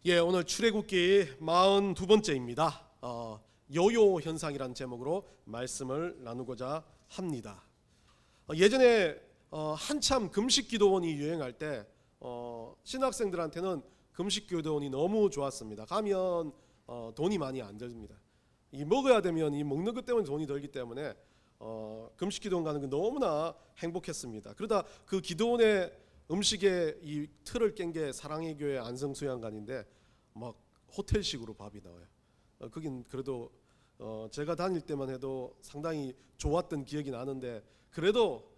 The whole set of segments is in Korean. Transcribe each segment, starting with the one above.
예, 오늘 출애굽기 42번째입니다. 요요 현상이라는 제목으로 말씀을 나누고자 합니다. 예전에 한참 금식기도원이 유행할 때 신학생들한테는 금식기도원이 너무 좋았습니다. 가면 돈이 많이 안 들습니다. 이 먹어야 되면 이 먹는 것 때문에 돈이 들기 때문에 금식기도원 가는 게 너무나 행복했습니다. 그러다 그 기도원의 음식의 이 틀을 깬 게 사랑의 교회 안성수양관인데 막 호텔식으로 밥이 나와요. 거긴 그래도 제가 다닐 때만 해도 상당히 좋았던 기억이 나는데, 그래도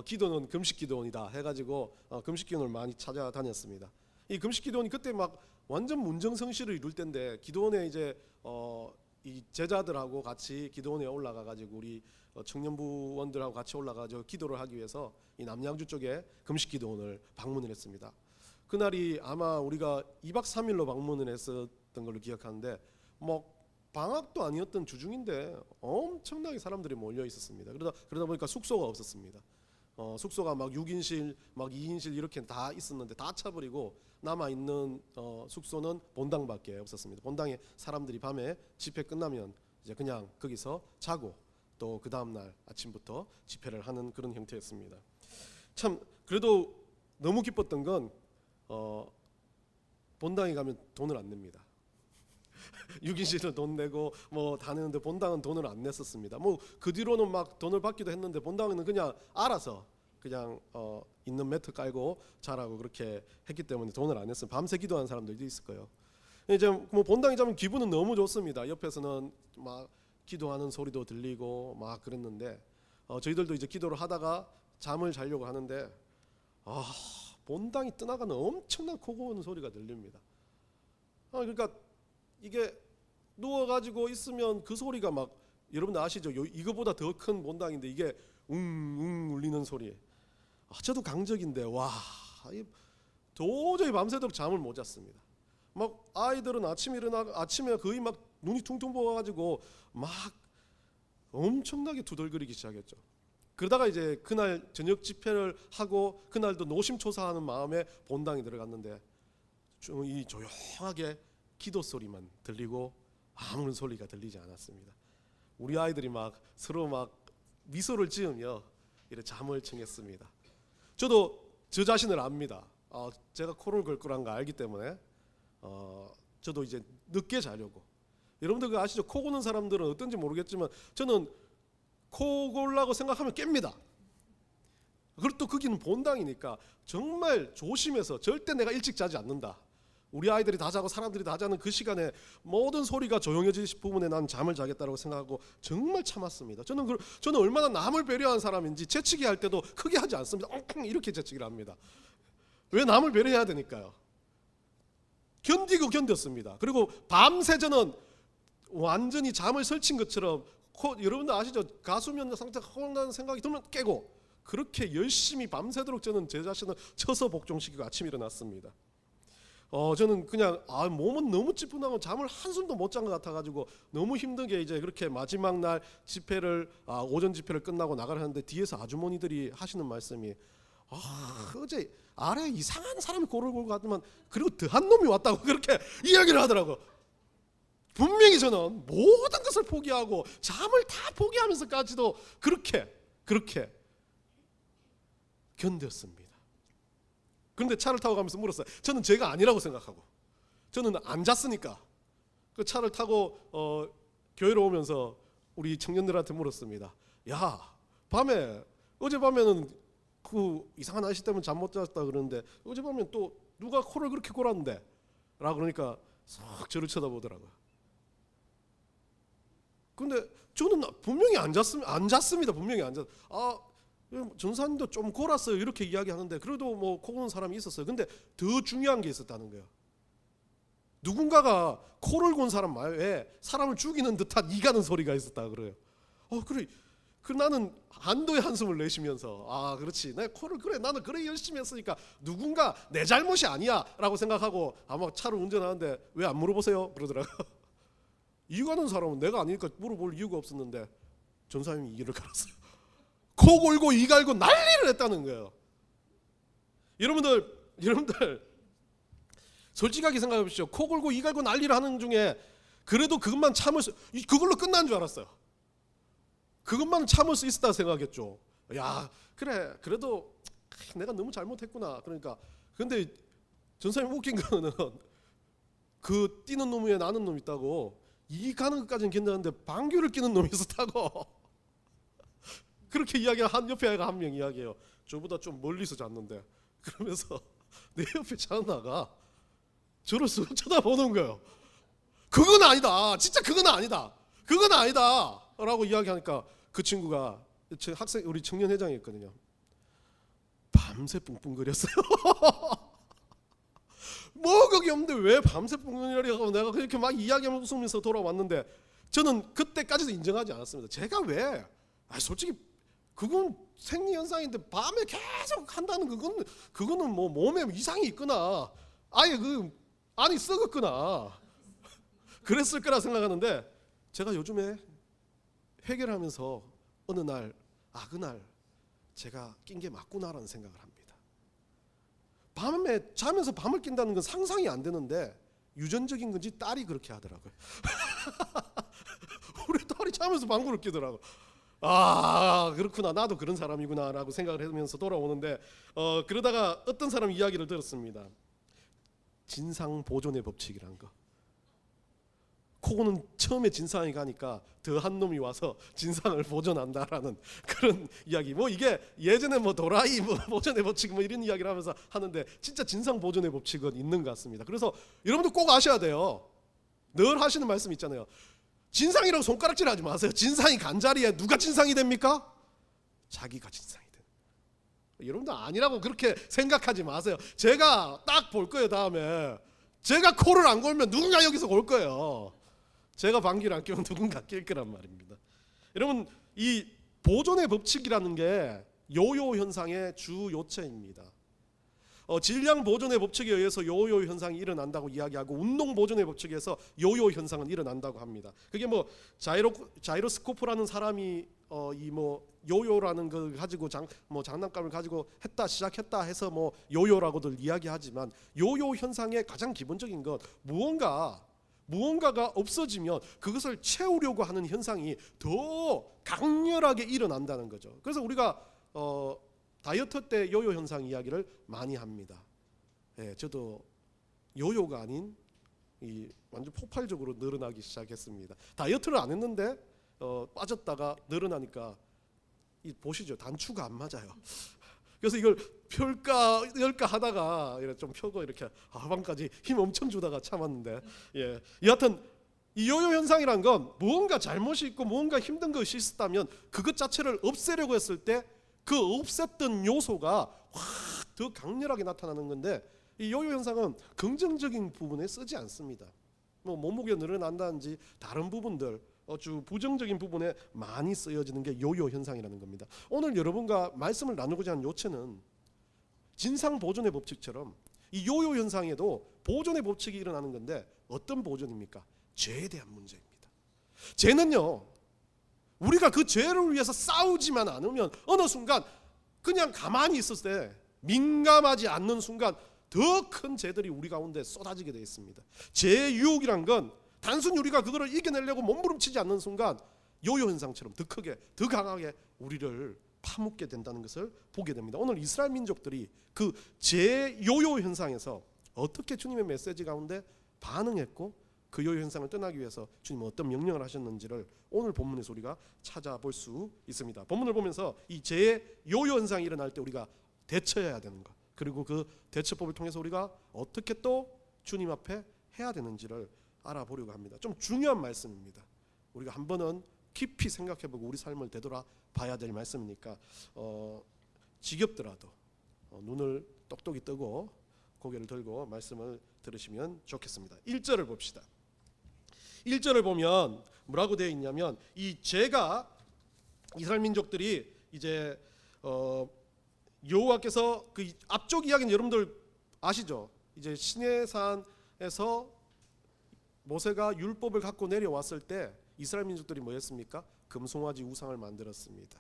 기도는 금식기도원이다 해가지고 금식기도원을 많이 찾아다녔습니다. 이 금식기도원이 그때 막 완전 문정성시를 이룰 때인데, 기도원에 이제 이 제자들하고 같이 기도원에 올라가가지고 우리 청년부원들하고 같이 올라가서 기도를 하기 위해서 이 남양주 쪽에 금식기도원을 방문을 했습니다. 그날이 아마 우리가 2박 3일로 방문을 했었던 걸로 기억하는데, 뭐 방학도 아니었던 주중인데 엄청나게 사람들이 몰려 있었습니다. 그러다 보니까 숙소가 없었습니다. 숙소가 막 6인실, 막 2인실 이렇게 다 있었는데 다 차버리고 남아 있는 숙소는 본당밖에 없었습니다. 본당에 사람들이 밤에 집회 끝나면 이제 그냥 거기서 자고 또 그 다음 날 아침부터 집회를 하는 그런 형태였습니다. 참 그래도 너무 기뻤던 건 본당에 가면 돈을 안 냅니다. 6인실은 돈 내고 뭐 다 내는데 본당은 돈을 안 냈었습니다. 뭐 그 뒤로는 막 돈을 받기도 했는데 본당은 그냥 알아서 그냥 있는 매트 깔고 자라고 그렇게 했기 때문에 돈을 안 냈어요. 밤새 기도하는 사람들도 있을 거예요. 이제 뭐 본당에 자면 기분은 너무 좋습니다. 옆에서는 막 기도하는 소리도 들리고 막 그랬는데 저희들도 이제 기도를 하다가 잠을 자려고 하는데 본당이 떠나가는 엄청난 코 고는 소리가 들립니다. 그러니까 이게 누워가지고 있으면 그 소리가 막, 여러분들 아시죠? 이거보다 더 큰 본당인데 이게 웅웅 울리는 소리. 저도 강적인데 도저히 밤새도록 잠을 못 잤습니다. 막 아이들은 아침에 거의 막 눈이 퉁퉁 부어가지고 막 엄청나게 두들거리기 시작했죠. 그러다가 이제 그날 저녁 집회를 하고 그날도 노심초사하는 마음에 본당에 들어갔는데 이 조용하게 기도 소리만 들리고 아무런 소리가 들리지 않았습니다. 우리 아이들이 막 서로 막 미소를 지으며 이렇게 잠을 청했습니다. 저도 저 자신을 압니다. 제가 코를 골 거란 거 알기 때문에 저도 이제 늦게 자려고. 여러분들 그거 아시죠? 코 고는 사람들은 어떤지 모르겠지만 저는 코 골라고 생각하면 깹니다. 그리고 또 거기는 본당이니까 정말 조심해서 절대 내가 일찍 자지 않는다. 우리 아이들이 다 자고 사람들이 다 자는 그 시간에 모든 소리가 조용해질 부분에 난 잠을 자겠다고 생각하고 정말 참았습니다. 저는 얼마나 남을 배려한 사람인지 재치기 할 때도 크게 하지 않습니다. 이렇게 재치기를 합니다. 왜 남을 배려해야 되니까요. 견디고 견뎠습니다. 그리고 밤새 저는 완전히 잠을 설친 것처럼 여러분들 아시죠? 가수면 상태 혼나는 생각이 들면 깨고, 그렇게 열심히 밤새도록 저는 제 자신을 쳐서 복종시키고 아침에 일어났습니다. 저는 그냥 몸은 너무 찌뿌나고 잠을 한숨도 못 잔 것 같아가지고 너무 힘들게 이제 그렇게 마지막 날 집회를 오전 집회를 끝나고 나가려 하는데 뒤에서 아주머니들이 하시는 말씀이 어제 아래 이상한 사람이 고를 골고 갔더만 그리고 더한 놈이 왔다고 그렇게 이야기를 하더라고. 분명히 저는 모든 것을 포기하고 잠을 다 포기하면서까지도 그렇게 견뎠습니다. 그런데 차를 타고 가면서 물었어요. 저는 제가 아니라고 생각하고, 저는 안 잤으니까. 그 차를 타고 교회로 오면서 우리 청년들한테 물었습니다. 어젯밤에는 그 이상한 아저씨 때문에 잠 못 잤다 그러는데 어젯밤에 또 누가 코를 그렇게 골았는데? 라고 그러니까 싹 저를 쳐다보더라고요. 근데 저는 분명히 안 잤습니다. 분명히 안 잤. 전사님도 좀 골았어요. 이렇게 이야기하는데 그래도 뭐 코 고는 사람이 있었어요. 근데 더 중요한 게 있었다는 거예요. 누군가가 코를 곤 사람 말에 사람을 죽이는 듯한 이가는 소리가 있었다 그래요. 그래. 나는 안도의 한숨을 내쉬면서 그렇지. 나는 그래 열심히 했으니까 누군가 내 잘못이 아니야라고 생각하고 아마 차를 운전하는데 왜 안 물어보세요? 그러더라고요. 이가는 사람은 내가 아니니까 물어볼 이유가 없었는데 전사님이 이를 갈았어요. 코 골고 이 갈고 난리를 했다는 거예요. 여러분들 솔직하게 생각해 보십시오. 코 골고 이 갈고 난리를 하는 중에 그래도 그것만 참을 수, 그걸로 끝난 줄 알았어요. 그것만 참을 수 있었다 생각했죠. 야, 그래, 그래도 내가 너무 잘못했구나. 그러니까 근데 전사님 웃긴 거는 그 뛰는 놈 위에 나는 놈 있다고, 이 가는 것까지는 괜찮은데 방귀를 뀌는 놈이 있었다고 그렇게 이야기를 한 옆에 애가 한 명 이야기해요. 저보다 좀 멀리서 잤는데, 그러면서 내 옆에 자는 아가 저를 쓱 쳐다보는 거예요. 그건 아니다, 진짜 그건 아니다, 그건 아니다 라고 이야기하니까 그 친구가 학생, 우리 청년회장이었거든요. 밤새 뿡뿡거렸어요. 뭐 거기 없는데 왜 밤새 뿡뿡거리고, 내가 그렇게 막 이야기하면서 웃으면서 돌아왔는데, 저는 그때까지도 인정하지 않았습니다. 제가 왜, 솔직히 그건 생리현상인데 밤에 계속 한다는 그거는 뭐 몸에 이상이 있거나 아예 그 안이 썩었거나 그랬을 거라 생각하는데, 제가 요즘에 해결하면서 어느 날 그날 제가 낀 게 맞구나라는 생각을 합니다. 밤에 자면서 밤을 낀다는 건 상상이 안 되는데 유전적인 건지 딸이 그렇게 하더라고요. 우리 딸이 자면서 방구를 끼더라고. 그렇구나, 나도 그런 사람이구나 라고 생각을 하면서 돌아오는데, 그러다가 어떤 사람 이야기를 들었습니다. 진상 보존의 법칙이란 거. 코고는 처음에 진상이 가니까 더 한 놈이 와서 진상을 보존한다라는 그런 이야기. 뭐 이게 예전에 뭐 도라이 뭐 보존의 법칙 뭐 이런 이야기를 하면서 하는데, 진짜 진상 보존의 법칙은 있는 것 같습니다. 그래서 여러분도 꼭 아셔야 돼요. 늘 하시는 말씀 있잖아요. 진상이라고 손가락질하지 마세요. 진상이 간자리에 누가 진상이 됩니까? 자기가 진상이 돼요. 여러분도 아니라고 그렇게 생각하지 마세요. 제가 딱 볼 거예요. 다음에 제가 코를 안 골면 누군가 여기서 골 거예요. 제가 방귀를 안 뀌면 누군가 낄 거란 말입니다. 여러분, 이 보존의 법칙이라는 게 요요 현상의 주 요체입니다. 질량 보존의 법칙에 의해서 요요 현상이 일어난다고 이야기하고, 운동 보존의 법칙에서 요요 현상은 일어난다고 합니다. 그게 뭐 자이로스코프라는 사람이 이 뭐 요요라는 걸 가지고 장난감을 가지고 시작했다 해서 뭐 요요라고들 이야기하지만, 요요 현상의 가장 기본적인 것, 무언가가 없어지면 그것을 채우려고 하는 현상이 더 강렬하게 일어난다는 거죠. 그래서 우리가 다이어트 때 요요 현상 이야기를 많이 합니다. 저도 요요가 아닌 완전 폭발적으로 늘어나기 시작했습니다. 다이어트를 안 했는데 빠졌다가 늘어나니까 보시죠, 단추가 안 맞아요. 그래서 이걸 펼까 열까 하다가 좀 펴고 이렇게 하반까지 힘 엄청 주다가 참았는데, 여하튼 이 요요 현상이란 건 무언가 잘못이 있고 무언가 힘든 것이 있었다면 그것 자체를 없애려고 했을 때 그 없앴던 요소가 확 더 강렬하게 나타나는 건데, 이 요요 현상은 긍정적인 부분에 쓰지 않습니다. 뭐 몸무게 늘어난다든지 다른 부분들 아주 부정적인 부분에 많이 쓰여지는 게 요요 현상이라는 겁니다. 오늘 여러분과 말씀을 나누고자 하는 요체는 진상 보존의 법칙처럼 이 요요 현상에도 보존의 법칙이 일어나는 건데, 어떤 보존입니까? 죄에 대한 문제입니다. 죄는요, 우리가 그 죄를 위해서 싸우지만 않으면 어느 순간 그냥 가만히 있을 때, 민감하지 않는 순간 더 큰 죄들이 우리 가운데 쏟아지게 되어 있습니다. 죄의 유혹이란 건 단순히 우리가 그거를 이겨내려고 몸부림치지 않는 순간 요요 현상처럼 더 크게, 더 강하게 우리를 파묻게 된다는 것을 보게 됩니다. 오늘 이스라엘 민족들이 그 죄 요요 현상에서 어떻게 주님의 메시지 가운데 반응했고, 그 요요 현상을 떠나기 위해서 주님은 어떤 명령을 하셨는지를 오늘 본문에서 우리가 찾아볼 수 있습니다. 본문을 보면서 이 죄의 요요 현상이 일어날 때 우리가 대처해야 되는 것, 그리고 그 대처법을 통해서 우리가 어떻게 또 주님 앞에 해야 되는지를 알아보려고 합니다. 좀 중요한 말씀입니다. 우리가 한 번은 깊이 생각해보고 우리 삶을 되돌아 봐야 될 말씀이니까 지겹더라도 눈을 똑똑히 뜨고 고개를 들고 말씀을 들으시면 좋겠습니다. 1절을 봅시다. 1절을 보면 뭐라고 되어 있냐면, 이 죄가 이스라엘 민족들이 이제 여호와께서 그 앞쪽 이야기는 여러분들 아시죠? 이제 시내산에서 모세가 율법을 갖고 내려왔을 때 이스라엘 민족들이 뭐 했습니까? 금송아지 우상을 만들었습니다.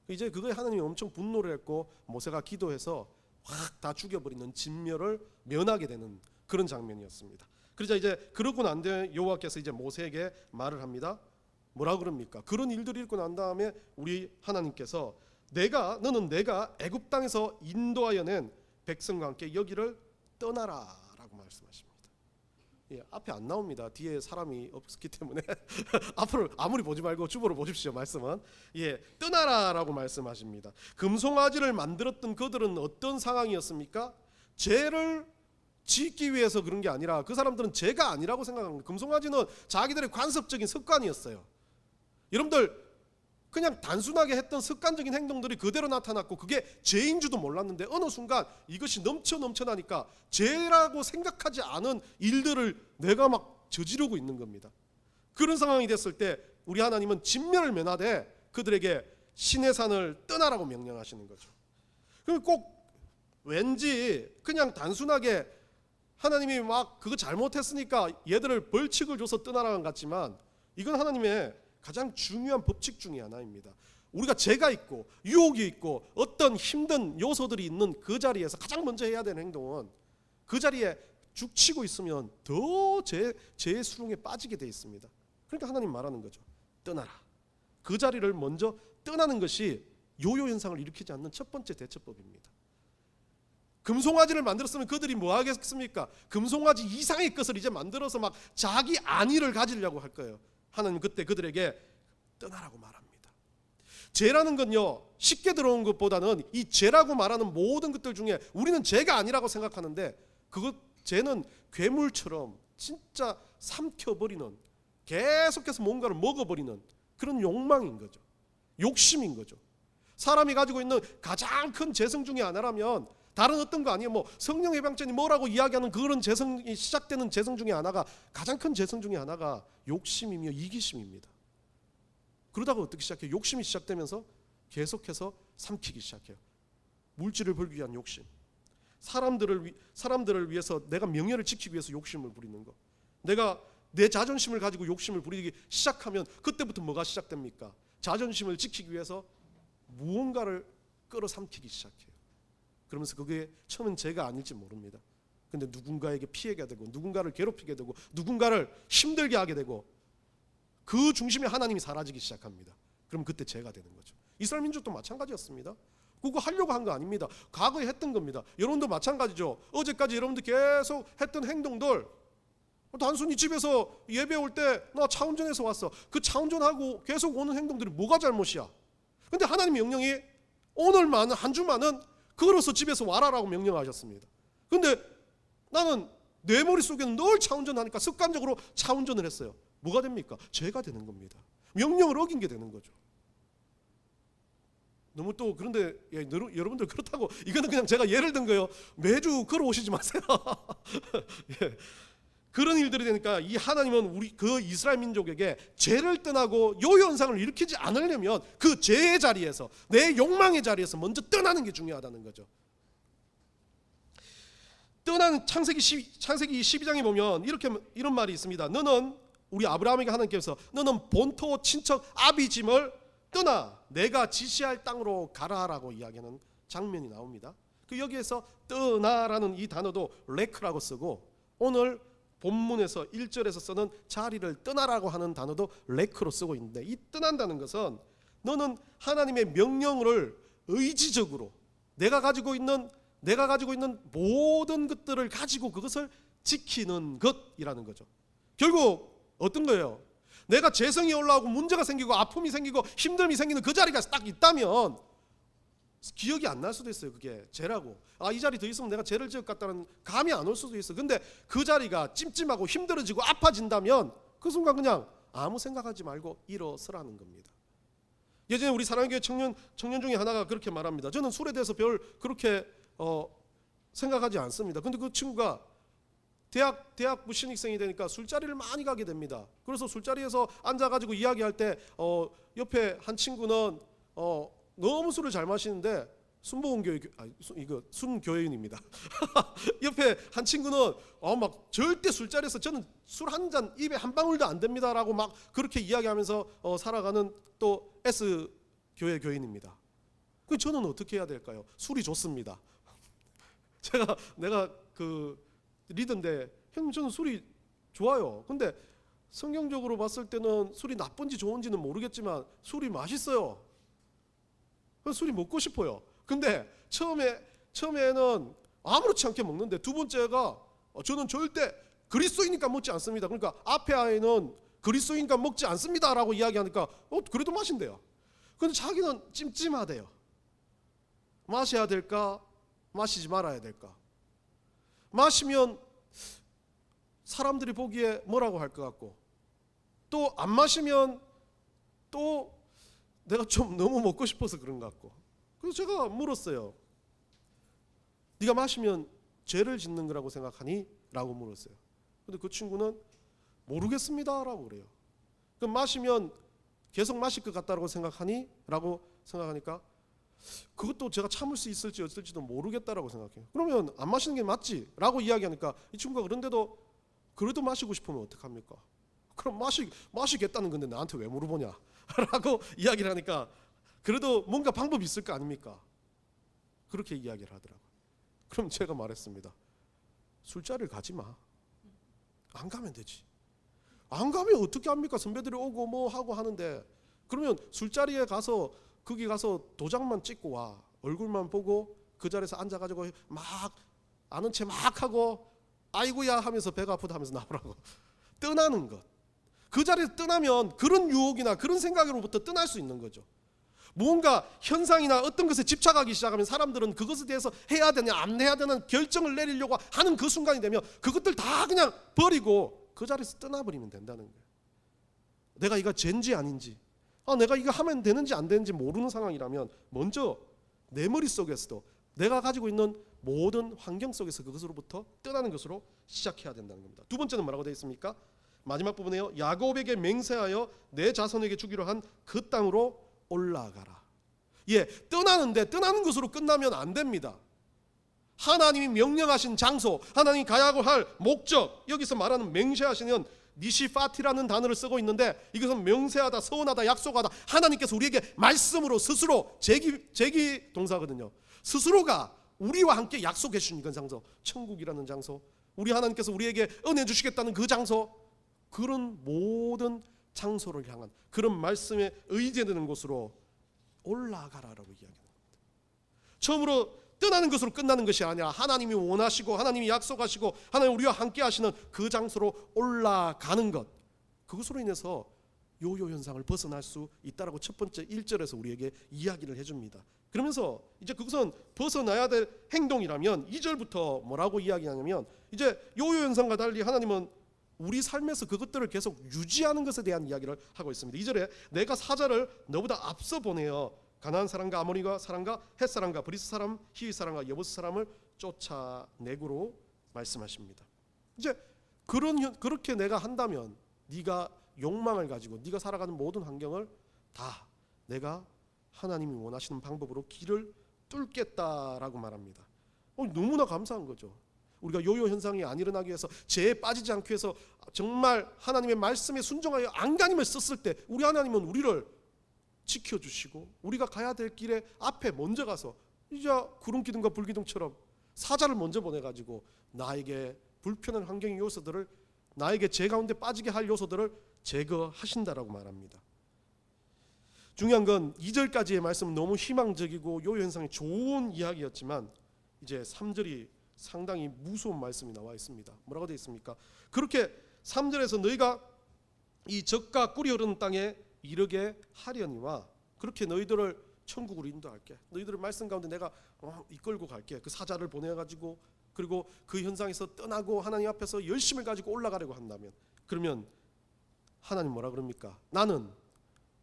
이제 그거에 하나님이 엄청 분노를 했고 모세가 기도해서 확 다 죽여버리는 진멸을 면하게 되는 그런 장면이었습니다. 그러자 이제 그러고 난 뒤에 여호와께서 이제 모세에게 말을 합니다. 뭐라 그럽니까? 그런 일들이 있고 난 다음에 우리 하나님께서 너는 내가 애굽 땅에서 인도하여 낸 백성과 함께 여기를 떠나라라고 말씀하십니다. 예, 앞에 안 나옵니다. 뒤에 사람이 없기 때문에 앞으로 아무리 보지 말고 주보로 보십시오. 말씀은 떠나라라고 말씀하십니다. 금송아지를 만들었던 그들은 어떤 상황이었습니까? 죄를 짓기 위해서 그런 게 아니라 그 사람들은 죄가 아니라고 생각합니다. 금송아지는 자기들의 관습적인 습관이었어요. 여러분들 그냥 단순하게 했던 습관적인 행동들이 그대로 나타났고 그게 죄인 줄도 몰랐는데 어느 순간 이것이 넘쳐나니까 죄라고 생각하지 않은 일들을 내가 막 저지르고 있는 겁니다. 그런 상황이 됐을 때 우리 하나님은 진멸을 면하되 그들에게 시내산을 떠나라고 명령하시는 거죠. 그럼 꼭 왠지 그냥 단순하게 하나님이 막 그거 잘못했으니까 얘들을 벌칙을 줘서 떠나라는 것 같지만 이건 하나님의 가장 중요한 법칙 중에 하나입니다. 우리가 죄가 있고 유혹이 있고 어떤 힘든 요소들이 있는 그 자리에서 가장 먼저 해야 되는 행동은 그 자리에 죽치고 있으면 더 죄의 수렁에 빠지게 돼 있습니다. 그러니까 하나님 말하는 거죠. 떠나라. 그 자리를 먼저 떠나는 것이 요요 현상을 일으키지 않는 첫 번째 대처법입니다. 금송아지를 만들었으면 그들이 뭐 하겠습니까? 금송아지 이상의 것을 이제 만들어서 막 자기 안위를 가지려고 할 거예요. 하나님 그때 그들에게 떠나라고 말합니다. 죄라는 건요 쉽게 들어온 것보다는 이 죄라고 말하는 모든 것들 중에 우리는 죄가 아니라고 생각하는데 그것 죄는 괴물처럼 진짜 삼켜버리는 계속해서 뭔가를 먹어버리는 그런 욕망인 거죠. 욕심인 거죠. 사람이 가지고 있는 가장 큰 재성 중에 하나라면 다른 어떤 거 아니에요. 뭐 성령 해방전이 뭐라고 이야기하는 그런 재성이 시작되는 재성 중에 하나가 가장 큰 재성 중에 하나가 욕심이며 이기심입니다. 그러다가 어떻게 시작해요? 욕심이 시작되면서 계속해서 삼키기 시작해요. 물질을 벌기 위한 욕심, 사람들을 위해서 내가 명예를 지키기 위해서 욕심을 부리는 거. 내가 내 자존심을 가지고 욕심을 부리기 시작하면 그때부터 뭐가 시작됩니까? 자존심을 지키기 위해서 무언가를 끌어삼키기 시작해요. 그러면서 그게 처음엔 죄가 아닐지 모릅니다. 근데 누군가에게 피해가 되고 누군가를 괴롭히게 되고 누군가를 힘들게 하게 되고 그 중심에 하나님이 사라지기 시작합니다. 그럼 그때 죄가 되는 거죠. 이스라엘 민족도 마찬가지였습니다. 그거 하려고 한 거 아닙니다. 과거에 했던 겁니다. 여러분도 마찬가지죠. 어제까지 여러분들 계속 했던 행동들 단순히 집에서 예배 올 때 나 차 운전해서 왔어. 그 차 운전하고 계속 오는 행동들이 뭐가 잘못이야? 근데 하나님의 명령이 오늘만은 한 주만은 걸어서 집에서 와라라고 명령하셨습니다. 근데 나는 내 머릿속에는 늘 차 운전하니까 습관적으로 차 운전을 했어요. 뭐가 됩니까? 죄가 되는 겁니다. 명령을 어긴 게 되는 거죠. 너무 또 그런데 여러분들 그렇다고 이거는 그냥 제가 예를 든 거예요. 매주 걸어오시지 마세요. 예. 그런 일들이 되니까 이 하나님은 우리 그 이스라엘 민족에게 죄를 떠나고 요 현상을 일으키지 않으려면 그 죄의 자리에서 내 욕망의 자리에서 먼저 떠나는 게 중요하다는 거죠. 떠나는 창세기 12장에 보면 이런 말이 있습니다. 너는 우리 아브라함에게 하나님께서 너는 본토 친척 아비짐을 떠나 내가 지시할 땅으로 가라라고 이야기하는 장면이 나옵니다. 그 여기에서 떠나라는 이 단어도 레크라고 쓰고 오늘 본문에서 1절에서 쓰는 자리를 떠나라고 하는 단어도 레크로 쓰고 있는데 이 떠난다는 것은 너는 하나님의 명령을 의지적으로 내가 가지고 있는 모든 것들을 가지고 그것을 지키는 것이라는 거죠. 결국 어떤 거예요? 내가 재성이 올라오고 문제가 생기고 아픔이 생기고 힘듦이 생기는 그 자리가 딱 있다면 기억이 안 날 수도 있어요. 그게 죄라고. 이 자리 더 있으면 내가 죄를 지을 것 같다는 감이 안 올 수도 있어. 근데 그 자리가 찜찜하고 힘들어지고 아파진다면 그 순간 그냥 아무 생각하지 말고 일어서라는 겁니다. 예전에 우리 사랑교회 청년 중에 하나가 그렇게 말합니다. 저는 술에 대해서 별 그렇게 생각하지 않습니다. 근데 그 친구가 대학부 신입생이 되니까 술자리를 많이 가게 됩니다. 그래서 술자리에서 앉아가지고 이야기할 때 옆에 한 친구는 너무 술을 잘 마시는데 순교회인입니다. 옆에 한 친구는 막 절대 술자리에서 저는 술 한 잔 입에 한 방울도 안 됩니다라고 막 그렇게 이야기하면서 살아가는 또 S 교회 교인입니다. 그 저는 어떻게 해야 될까요? 술이 좋습니다. 내가 그 리더인데 형님 저는 술이 좋아요. 근데 성경적으로 봤을 때는 술이 나쁜지 좋은지는 모르겠지만 술이 맛있어요. 술이 먹고 싶어요. 근데 처음에는 아무렇지 않게 먹는데 두 번째가 저는 절대 그리스도이니까 먹지 않습니다. 그러니까 앞에 아이는 그리스도이니까 먹지 않습니다라고 이야기하니까 그래도 마신대요. 근데 자기는 찜찜하대요. 마셔야 될까? 마시지 말아야 될까? 마시면 사람들이 보기에 뭐라고 할 것 같고 또 안 마시면 또 내가 좀 너무 먹고 싶어서 그런 것 같고 그래서 제가 물었어요. 네가 마시면 죄를 짓는 거라고 생각하니? 라고 물었어요. 근데 그 친구는 모르겠습니다 라고 그래요. 그럼 마시면 계속 마실 것 같다고 생각하니? 라고 생각하니까 그것도 제가 참을 수 있을지 어쩔지도 모르겠다라고 생각해요. 그러면 안 마시는 게 맞지? 라고 이야기하니까 이 친구가 그런데도 그래도 마시고 싶으면 어떡합니까? 그럼 마시겠다는 건데 나한테 왜 물어보냐? 라고 이야기를 하니까 그래도 뭔가 방법이 있을 거 아닙니까? 그렇게 이야기를 하더라고요. 그럼 제가 말했습니다. 술자리를 가지 마. 안 가면 되지. 안 가면 어떻게 합니까? 선배들이 오고 뭐 하고 하는데 그러면 술자리에 가서 거기 가서 도장만 찍고 와. 얼굴만 보고 그 자리에서 앉아가지고 막 아는 체 막 하고 아이고야 하면서 배가 아프다 하면서 나오라고. 떠나는 것. 그 자리에서 떠나면 그런 유혹이나 그런 생각으로부터 떠날 수 있는 거죠. 뭔가 현상이나 어떤 것에 집착하기 시작하면 사람들은 그것에 대해서 해야 되냐 안 해야 되는 결정을 내리려고 하는 그 순간이 되면 그것들 다 그냥 버리고 그 자리에서 떠나버리면 된다는 거예요. 내가 이거 죄인지 아닌지 내가 이거 하면 되는지 안 되는지 모르는 상황이라면 먼저 내 머릿속에서도 내가 가지고 있는 모든 환경 속에서 그것으로부터 떠나는 것으로 시작해야 된다는 겁니다. 두 번째는 뭐라고 되어 있습니까? 마지막 부분에요. 야곱에게 맹세하여 내 자손에게 주기로 한 그 땅으로 올라가라. 떠나는데 떠나는 것으로 끝나면 안 됩니다. 하나님이 명령하신 장소, 하나님이 가야 할 목적, 여기서 말하는 맹세하시는 니시파티라는 단어를 쓰고 있는데 이것은 명세하다, 서원하다, 약속하다. 하나님께서 우리에게 말씀으로 스스로 제기 동사거든요. 스스로가 우리와 함께 약속해 주신 그 장소, 천국이라는 장소, 우리 하나님께서 우리에게 은혜 주시겠다는 그 장소, 그런 모든 장소를 향한 그런 말씀에 의지되는 곳으로 올라가라라고 이야기합니다. 처음으로 떠나는 것으로 끝나는 것이 아니라 하나님이 원하시고 하나님이 약속하시고 하나님 우리와 함께 하시는 그 장소로 올라가는 것, 그것으로 인해서 요요 현상을 벗어날 수 있다라고 첫 번째 1절에서 우리에게 이야기를 해줍니다. 그러면서 이제 그것은 벗어나야 될 행동이라면 2절부터 뭐라고 이야기하냐면 이제 요요 현상과 달리 하나님은 우리 삶에서 그것들을 계속 유지하는 것에 대한 이야기를 하고 있습니다. 2절에 내가 사자를 너보다 앞서 보내어 가나안 사람과 아모리 사람과 헷 사람과 브리스 사람, 히위 사람과 여부스 사람을 쫓아내고로 말씀하십니다. 이제 그렇게 내가 한다면 네가 욕망을 가지고 네가 살아가는 모든 환경을 다 내가 하나님이 원하시는 방법으로 길을 뚫겠다라고 말합니다. 너무나 감사한 거죠. 우리가 요요 현상이 안 일어나기 위해서 죄에 빠지지 않기 위해서 정말 하나님의 말씀에 순종하여 안간힘을 썼을 때 우리 하나님은 우리를 지켜주시고 우리가 가야 될 길에 앞에 먼저 가서 이제 구름기둥과 불기둥처럼 사자를 먼저 보내가지고 나에게 불편한 환경의 요소들을, 나에게 죄 가운데 빠지게 할 요소들을 제거하신다라고 말합니다. 중요한 건 2절까지의 말씀은 너무 희망적이고 요요 현상이 좋은 이야기였지만 이제 3절이 상당히 무서운 말씀이 나와 있습니다. 뭐라고 되어 있습니까? 그렇게 3절에서 너희가 이 적과 꿀이 흐르는 땅에 이르게 하려니와 그렇게 너희들을 천국으로 인도할게. 너희들을 말씀 가운데 내가 이끌고 갈게. 그 사자를 보내가지고 그리고 그 현상에서 떠나고 하나님 앞에서 열심을 가지고 올라가려고 한다면 그러면 하나님 뭐라 그럽니까? 나는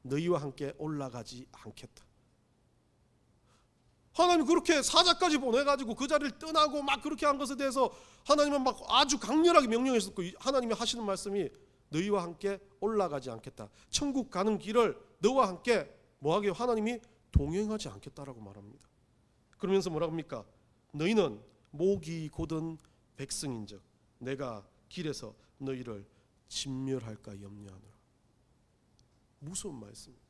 너희와 함께 올라가지 않겠다. 하나님 그렇게 사자까지 보내가지고 그 자리를 떠나고 막 그렇게 한 것에 대해서 하나님은 막 아주 강렬하게 명령했었고 하나님이 하시는 말씀이 너희와 함께 올라가지 않겠다. 천국 가는 길을 너와 함께 뭐하게 하나님이 동행하지 않겠다라고 말합니다. 그러면서 뭐라고 합니까? 너희는 목이 곧은 백성인즉 내가 길에서 너희를 진멸할까 염려하노라. 무서운 말씀이죠.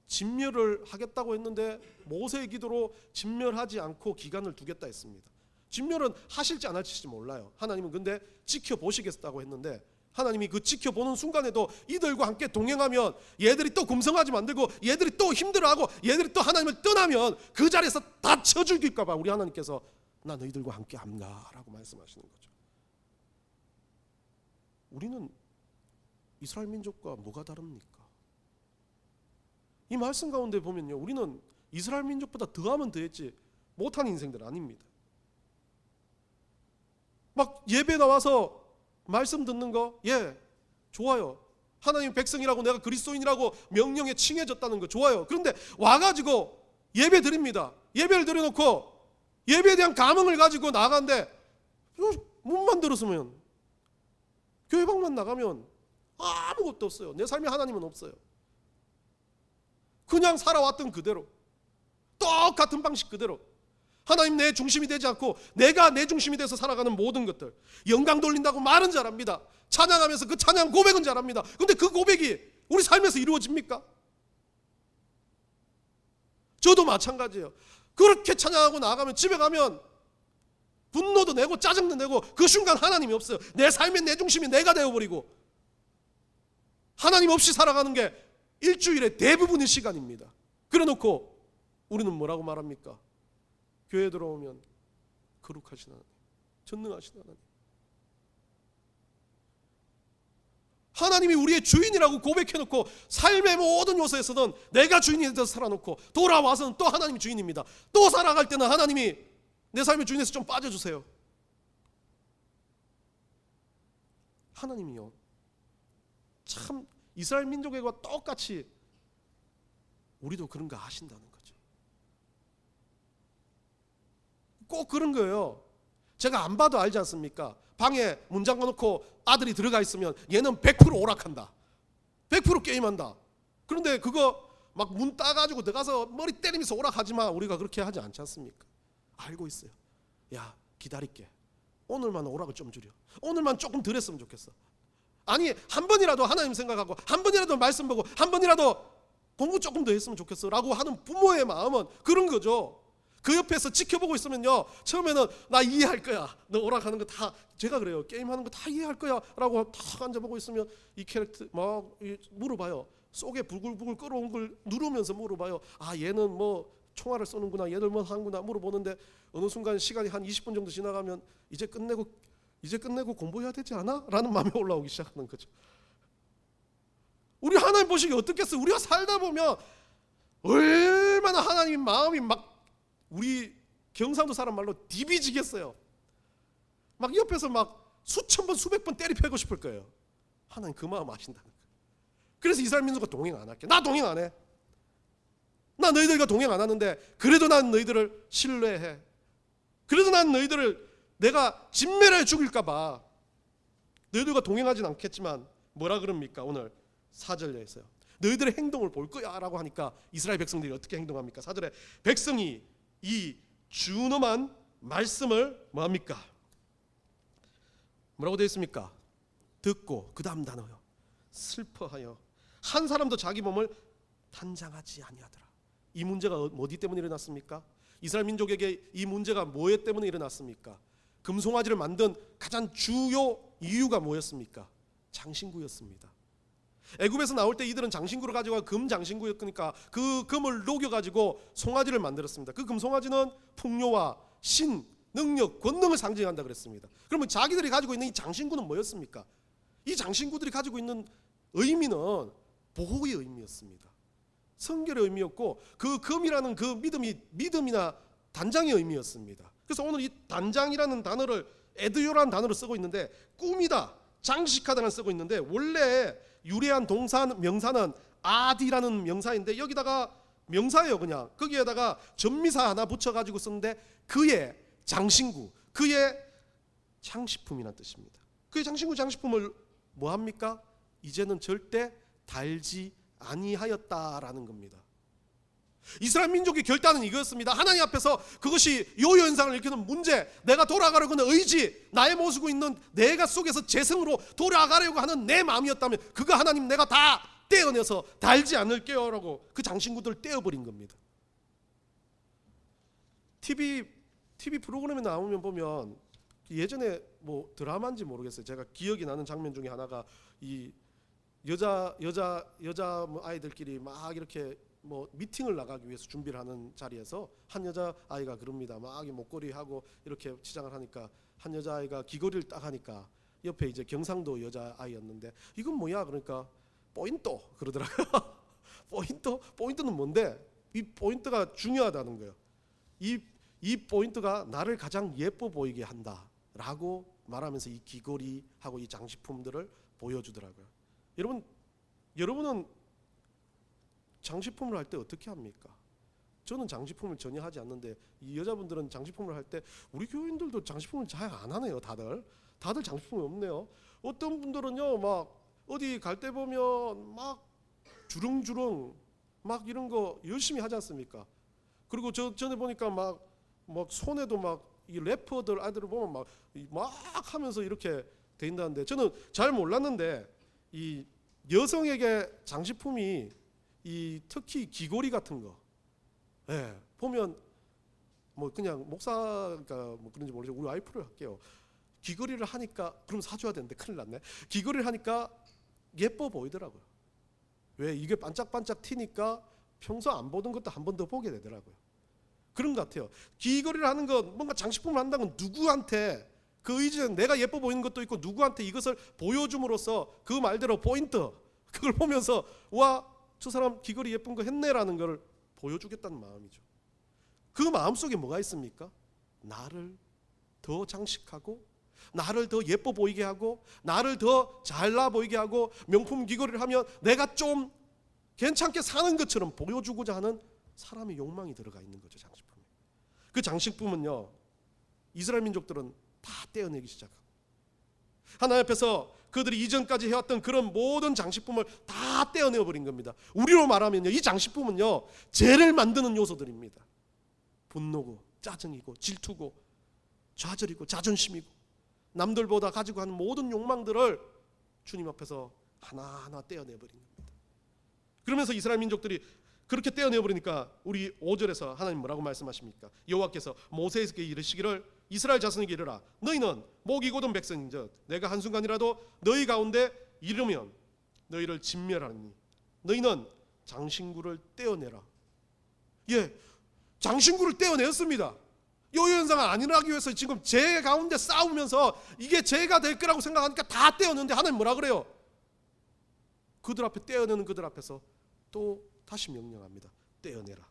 진멸을 하겠다고 했는데 모세의 기도로 진멸하지 않고 기간을 두겠다 했습니다. 진멸은 하실지 안 하실지 몰라요. 하나님은 근데 지켜보시겠다고 했는데 하나님이 그 지켜보는 순간에도 이들과 함께 동행하면 얘들이 또 금성하지 만들고 얘들이 또 힘들어하고 얘들이 또 하나님을 떠나면 그 자리에서 다쳐 죽일까 봐 우리 하나님께서 나 너희들과 함께 합니다 라고 말씀하시는 거죠. 우리는 이스라엘 민족과 뭐가 다릅니까? 이 말씀 가운데 보면요, 우리는 이스라엘 민족보다 더하면 더했지 못한 인생들 아닙니다. 막 예배 나와서 말씀 듣는 거, 예, 좋아요. 하나님 백성이라고 내가 그리스도인이라고 명령에 칭해졌다는 거 좋아요. 그런데 와가지고 예배 드립니다. 예배를 드려놓고 예배에 대한 감흥을 가지고 나가는데 문만 들었으면 교회 방만 나가면 아무것도 없어요. 내 삶에 하나님은 없어요. 그냥 살아왔던 그대로 똑같은 방식 그대로 하나님 내 중심이 되지 않고 내가 내 중심이 돼서 살아가는 모든 것들, 영광 돌린다고 말은 잘합니다. 찬양하면서 그 찬양 고백은 잘합니다. 근데 그 고백이 우리 삶에서 이루어집니까? 저도 마찬가지예요. 그렇게 찬양하고 나가면 집에 가면 분노도 내고 짜증도 내고 그 순간 하나님이 없어요. 내 삶의 내 중심이 내가 되어버리고 하나님 없이 살아가는 게 일주일의 대부분의 시간입니다. 그래놓고 우리는 뭐라고 말합니까? 교회 들어오면 거룩하신 하나님, 전능하신 하나님, 하나님이 우리의 주인이라고 고백해놓고 삶의 모든 요소에서는 내가 주인이 돼서 살아놓고 돌아와서는 또 하나님이 주인입니다. 또 살아갈 때는 하나님이 내 삶의 주인에서 좀 빠져주세요. 하나님이요, 참 이스라엘 민족과 똑같이 우리도 그런가 하신다는 거죠. 꼭 그런 거예요. 제가 안 봐도 알지 않습니까? 방에 문 잠가놓고 아들이 들어가 있으면 얘는 100% 오락한다, 100% 게임한다. 그런데 그거 막 문 따가지고 들어가서 머리 때리면서 오락하지만 우리가 그렇게 하지 않지 않습니까? 알고 있어요. 야, 기다릴게. 오늘만 오락을 좀 줄여. 오늘만 조금 덜 했으면 좋겠어. 아니, 한 번이라도 하나님 생각하고 한 번이라도 말씀 보고 한 번이라도 공부 조금 더 했으면 좋겠어 라고 하는 부모의 마음은 그런 거죠. 그 옆에서 지켜보고 있으면요, 처음에는 나 이해할 거야, 너 오락하는 거 다, 제가 그래요, 게임하는 거 다 이해할 거야 라고 탁 앉아보고 있으면 이 캐릭터 막 물어봐요. 속에 부글부글 끓어온 걸 누르면서 물어봐요. 아, 얘는 뭐 총알을 쏘는구나, 얘들 뭐 하는구나 물어보는데 어느 순간 시간이 한 20분 정도 지나가면 이제 끝내고 공부해야 되지 않아? 라는 마음이 올라오기 시작하는 거죠. 우리 하나님 보시기 어떻겠어요? 우리가 살다 보면 얼마나 하나님 마음이 막 우리 경상도 사람 말로 디비지겠어요. 막 옆에서 막 수천 번 수백 번 때리 패고 싶을 거예요. 하나님 그 마음 아신다는 거예요. 그래서 이스라엘 민족과 동행 안 할게. 나 동행 안 해. 나 너희들과 동행 안 하는데 그래도 난 너희들을 신뢰해. 그래도 난 너희들을 내가 진멸해 죽일까 봐 너희들과 동행하진 않겠지만 뭐라 그럽니까? 오늘 4절에서요. 너희들의 행동을 볼 거야 라고 하니까 이스라엘 백성들이 어떻게 행동합니까? 4절에 백성이 이 준엄한 말씀을 뭐합니까? 뭐라고 되어 있습니까? 듣고 그 다음 단어요. 슬퍼하여 한 사람도 자기 몸을 단장하지 아니하더라. 이 문제가 어디 때문에 일어났습니까? 이스라엘 민족에게 이 문제가 뭐에 때문에 일어났습니까? 금송아지를 만든 가장 주요 이유가 뭐였습니까? 장신구였습니다. 애굽에서 나올 때 이들은 장신구를 가지고 금 장신구였으니까 그 금을 녹여가지고 송아지를 만들었습니다. 그 금송아지는 풍요와 신, 능력, 권능을 상징한다 그랬습니다. 그러면 자기들이 가지고 있는 이 장신구는 뭐였습니까? 이 장신구들이 가지고 있는 의미는 보호의 의미였습니다. 성결의 의미였고 그 금이라는 그 믿음이나 단장의 의미였습니다. 그래서 오늘 이 단장이라는 단어를 에드요라는 단어를 쓰고 있는데 꾸미다, 장식하다는 쓰고 있는데 원래 유래한 명사는 아디라는 명사인데 여기다가 명사예요. 그냥 거기에다가 전미사 하나 붙여가지고 썼는데 그의 장신구, 그의 장식품이라는 뜻입니다. 그의 장신구, 장식품을 뭐합니까? 이제는 절대 달지 아니하였다라는 겁니다. 이스라엘 민족의 결단은 이거였습니다. 하나님 앞에서 그것이 요현상을 일으키는 문제, 내가 돌아가려고 하는 의지, 나의 모시고 있는 내가 속에서 재성으로 돌아가려고 하는 내 마음이었다면 그거 하나님 내가 다 떼어내서 달지 않을게요 라고 그 장신구들을 떼어버린 겁니다. TV TV 프로그램에 나오면 보면 예전에 뭐 드라마인지 모르겠어요. 제가 기억이 나는 장면 중에 하나가 이 여자 뭐 아이들끼리 막 이렇게 뭐 미팅을 나가기 위해서 준비를 하는 자리에서 한 여자 아이가 그럽니다. 막 목걸이 하고 이렇게 치장을 하니까 한 여자 아이가 귀걸이를 딱 하니까 옆에 이제 경상도 여자 아이였는데 이건 뭐야? 그러니까 포인트 그러더라고요. 포인트는 뭔데? 이 포인트가 중요하다는 거예요. 이 포인트가 나를 가장 예뻐 보이게 한다라고 말하면서 이 귀걸이하고 이 장식품들을 보여주더라고요. 여러분은 장식품을 할 때 어떻게 합니까? 저는 장식품을 전혀 하지 않는데 이 여자분들은 장식품을 할 때 우리 교인들도 장식품을 잘 안 하네요. 다들 장식품이 없네요. 어떤 분들은요 막 어디 갈 때 보면 막 주렁주렁 막 이런 거 열심히 하지 않습니까? 그리고 전에 보니까 막 손에도 막 이 래퍼들 아이들을 보면 막 하면서 이렇게 돼 있다는데 저는 잘 몰랐는데 이 여성에게 장식품이 이 특히 귀걸이 같은 거, 예, 보면 뭐 그냥 목사가 뭐 그런지 모르겠어요. 우리 와이프를 할게요. 귀걸이를 하니까 그럼 사줘야 되는데 큰일 났네. 귀걸이를 하니까 예뻐 보이더라고요. 왜? 이게 반짝반짝 튀니까 평소 안 보던 것도 한 번 더 보게 되더라고요. 그런 것 같아요. 귀걸이를 하는 건 뭔가 장식품을 한다는 건 누구한테 그 의지는 내가 예뻐 보이는 것도 있고 누구한테 이것을 보여줌으로써 그 말대로 포인트 그걸 보면서 와, 저 사람 귀걸이 예쁜 거 했네라는 걸 보여주겠다는 마음이죠. 그 마음속에 뭐가 있습니까? 나를 더 장식하고 나를 더 예뻐 보이게 하고 나를 더 잘나 보이게 하고 명품 귀걸이를 하면 내가 좀 괜찮게 사는 것처럼 보여주고자 하는 사람의 욕망이 들어가 있는 거죠. 장식품에. 그 장식품은요 이스라엘 민족들은 다 떼어내기 시작합니다. 하나님 앞에서 그들이 이전까지 해왔던 그런 모든 장식품을 다 떼어내버린 겁니다. 우리로 말하면요 이 장식품은요 죄를 만드는 요소들입니다. 분노고 짜증이고 질투고 좌절이고 자존심이고 남들보다 가지고 하는 모든 욕망들을 주님 앞에서 하나하나 떼어내버린 겁니다. 그러면서 이스라엘 민족들이 그렇게 떼어내버리니까 우리 5절에서 하나님 뭐라고 말씀하십니까? 여호와께서 모세에게 이르시기를 이스라엘 자손에게 이르라 너희는 목이 곧은 백성인즉 내가 한순간이라도 너희 가운데 이르면 너희를 진멸하니 너희는 장신구를 떼어내라. 예, 장신구를 떼어내었습니다. 요요현상을 안 일어나기 위해서 지금 죄 가운데 싸우면서 이게 죄가 될 거라고 생각하니까 다 떼어내는데 하나님 뭐라 그래요? 그들 앞에 떼어내는 그들 앞에서 또 다시 명령합니다. 떼어내라.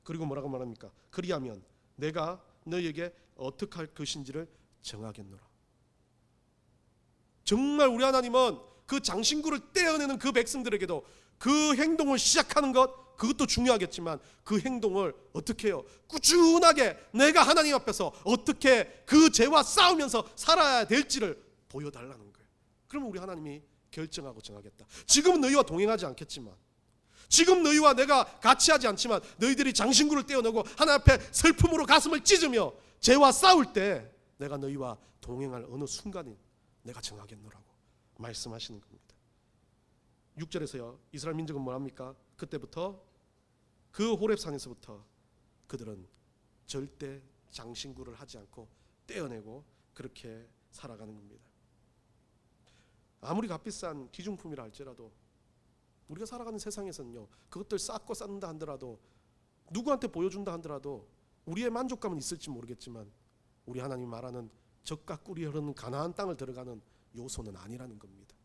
그리고 뭐라고 말합니까? 그리하면 내가 너희에게 어떻게 할 것인지를 정하겠노라. 정말 우리 하나님은 그 장신구를 떼어내는 그 백성들에게도 그 행동을 시작하는 것 그것도 중요하겠지만 그 행동을 어떻게 해요? 꾸준하게 내가 하나님 앞에서 어떻게 그 죄와 싸우면서 살아야 될지를 보여달라는 거예요. 그러면 우리 하나님이 결정하고 정하겠다. 지금은 너희와 동행하지 않겠지만 지금 너희와 내가 같이 하지 않지만 너희들이 장신구를 떼어내고 하나님 앞에 슬픔으로 가슴을 찢으며 죄와 싸울 때 내가 너희와 동행할 어느 순간인 내가 정하겠노라고 말씀하시는 겁니다. 6절에서요 이스라엘 민족은 뭐합니까? 그때부터 그 호렙산에서부터 그들은 절대 장신구를 하지 않고 떼어내고 그렇게 살아가는 겁니다. 아무리 값비싼 귀중품이라 할지라도 우리가 살아가는 세상에서는요 그것들 쌓고 쌓는다 하더라도 누구한테 보여준다 하더라도 우리의 만족감은 있을지 모르겠지만 우리 하나님 말하는 젖과 꿀이 흐르는 가나안 땅을 들어가는 요소는 아니라는 겁니다.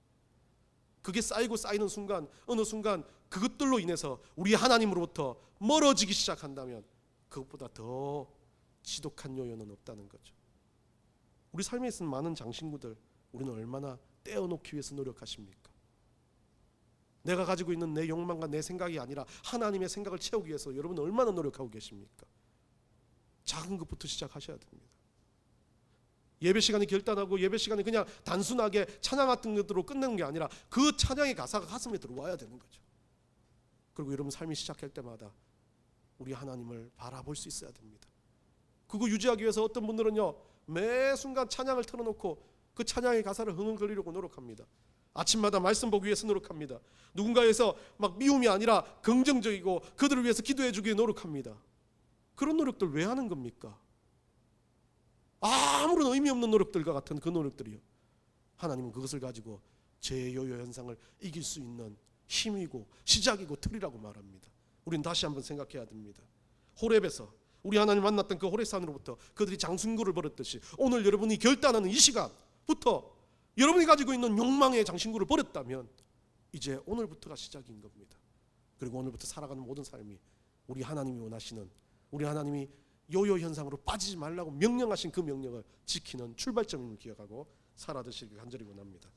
그게 쌓이고 쌓이는 순간 어느 순간 그것들로 인해서 우리 하나님으로부터 멀어지기 시작한다면 그것보다 더 지독한 요요는 없다는 거죠. 우리 삶에 있는 많은 장신구들 우리는 얼마나 떼어놓기 위해서 노력하십니까? 내가 가지고 있는 내 욕망과 내 생각이 아니라 하나님의 생각을 채우기 위해서 여러분은 얼마나 노력하고 계십니까? 작은 것부터 시작하셔야 됩니다. 예배 시간이 결단하고 예배 시간이 그냥 단순하게 찬양 같은 것으로 끝내는 게 아니라 그 찬양의 가사가 가슴에 들어와야 되는 거죠. 그리고 여러분 삶이 시작할 때마다 우리 하나님을 바라볼 수 있어야 됩니다. 그거 유지하기 위해서 어떤 분들은요 매 순간 찬양을 틀어놓고 그 찬양의 가사를 흥얼거리려고 노력합니다. 아침마다 말씀 보기 위해서 노력합니다. 누군가에서 막 미움이 아니라 긍정적이고 그들을 위해서 기도해 주기에 노력합니다. 그런 노력들 왜 하는 겁니까? 아무런 의미 없는 노력들과 같은 그 노력들이요, 하나님은 그것을 가지고 재요요 현상을 이길 수 있는 힘이고 시작이고 틀이라고 말합니다. 우리는 다시 한번 생각해야 됩니다. 호렙에서 우리 하나님 만났던 그 호렙산으로부터 그들이 장신구를 버렸듯이 오늘 여러분이 결단하는 이 시간부터 여러분이 가지고 있는 욕망의 장신구를 버렸다면 이제 오늘부터가 시작인 겁니다. 그리고 오늘부터 살아가는 모든 삶이 우리 하나님이 원하시는, 우리 하나님이 요요 현상으로 빠지지 말라고 명령하신 그 명령을 지키는 출발점임을 기억하고 살아드시길 간절히 원합니다.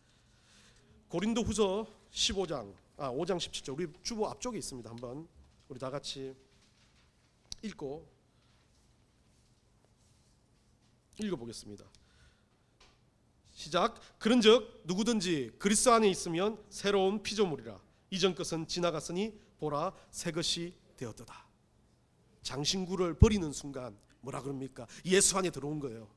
고린도후서 5장 17절, 우리 주보 앞쪽에 있습니다. 한번 우리 다 같이 읽어보겠습니다. 시작. 그런즉 누구든지 그리스도 안에 있으면 새로운 피조물이라. 이전 것은 지나갔으니 보라 새 것이 되었도다. 장신구를 버리는 순간 뭐라 그럽니까? 예수 안에 들어온 거예요.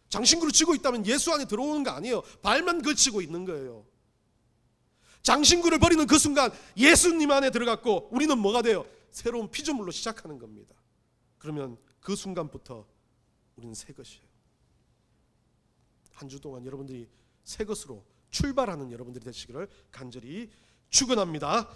장신구를 쥐고 있다면 예수 안에 들어오는 거 아니에요. 발만 걸치고 있는 거예요. 장신구를 버리는 그 순간 예수님 안에 들어갔고 우리는 뭐가 돼요? 새로운 피조물로 시작하는 겁니다. 그러면 그 순간부터 우리는 새 것이에요. 한 주 동안 여러분들이 새 것으로 출발하는 여러분들이 되시기를 간절히 축원합니다.